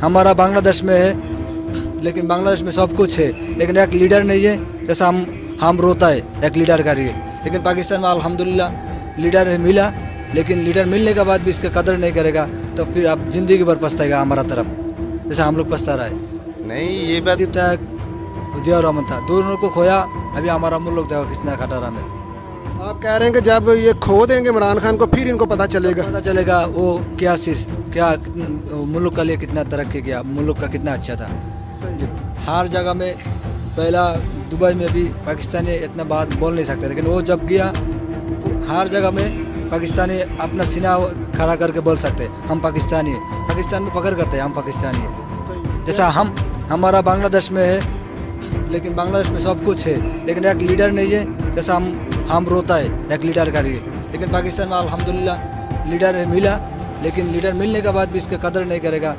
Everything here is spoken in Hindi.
हमारा बांग्लादेश में है, लेकिन बांग्लादेश में सब कुछ है, लेकिन एक लीडर नहीं है। जैसा हम रोता है एक लीडर का लिए, लेकिन पाकिस्तान में अल्हम्दुलिल्लाह लीडर मिला, लेकिन लीडर मिलने के बाद भी इसका कदर नहीं करेगा तो फिर अब ज़िंदगी भर पछताएगा हमारा तरफ, जैसा हम लोग पछता रहा है। नहीं ये बात जिया रहमान था, दोनों को खोया, अभी हमारा मुल्क देखो कितना खटारा में। आप कह रहे हैं कि जब ये खो देंगे इमरान खान को फिर इनको पता चलेगा वो क्या मुल्क के लिए कितना तरक्की किया, मुल्क का कितना अच्छा था। हर जगह में पहला दुबई में भी पाकिस्तानी इतना बात बोल नहीं सकते, लेकिन वो जब गया हर जगह में पाकिस्तानी अपना सीना खड़ा करके बोल सकते हम पाकिस्तानी है, पाकिस्तान में पकड़ करते हैं हम पाकिस्तानी है। जैसा हमारा बांग्लादेश में है, लेकिन बांग्लादेश में सब कुछ है, लेकिन एक लीडर नहीं है। जैसा हम रोता है एक लीडर का लिए, लेकिन पाकिस्तान में अल्हम्दुलिल्लाह लीडर मिला, लेकिन लीडर मिलने के बाद भी इसका कदर नहीं करेगा।